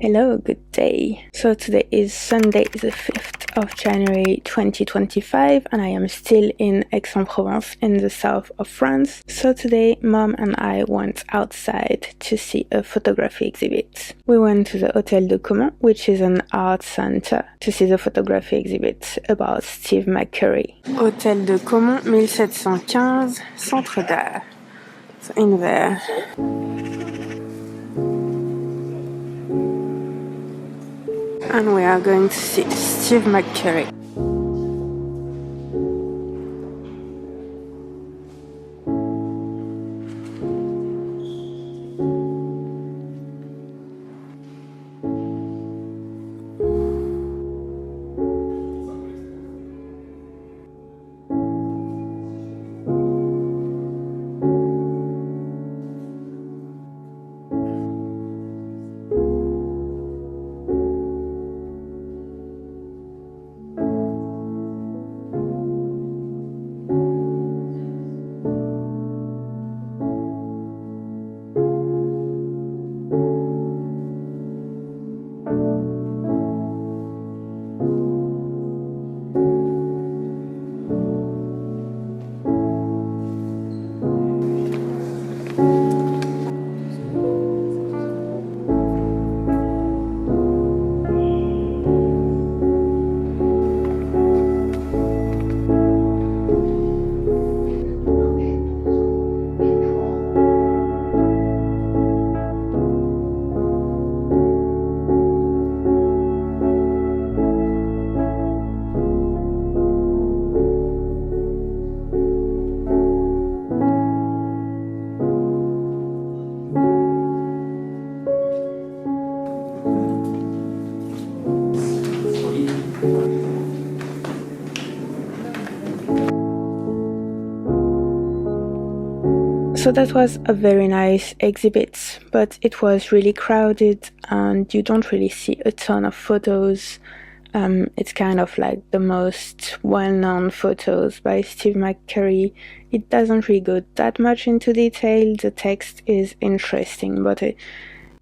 Hello, good day. So today is Sunday the 5th of January 2025 and I am still in Aix-en-Provence in the south of France. So today Mom and I went outside to see a photography exhibit. We went to the Hôtel de Caumont, which is an art center, to see the photography exhibit about Steve McCurry. Hôtel de Caumont 1715, Centre d'Art. So in there. And we are going to see Steve McCurry. So that was a very nice exhibit, but it was really crowded and you don't really see a ton of photos. It's kind of like the most well-known photos by Steve McCurry. It doesn't really go that much into detail. The text is interesting, but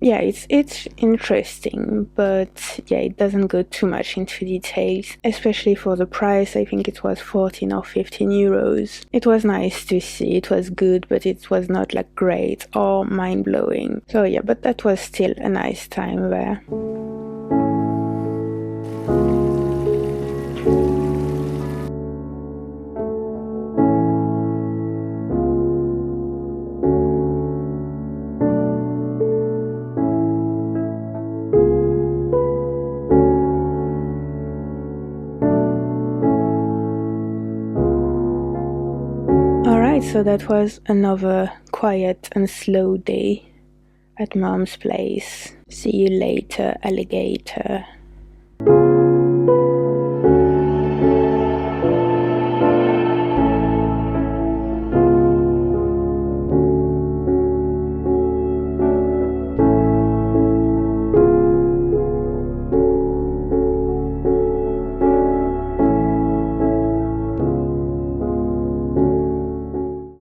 it's interesting, but yeah, it doesn't go too much into details, especially for the price. I think it was 14 or 15 euros. It was nice to see, it was good, but it was not like great or mind-blowing. So yeah, but that was still a nice time there. So that was another quiet and slow day at Mom's place. See you later, alligator.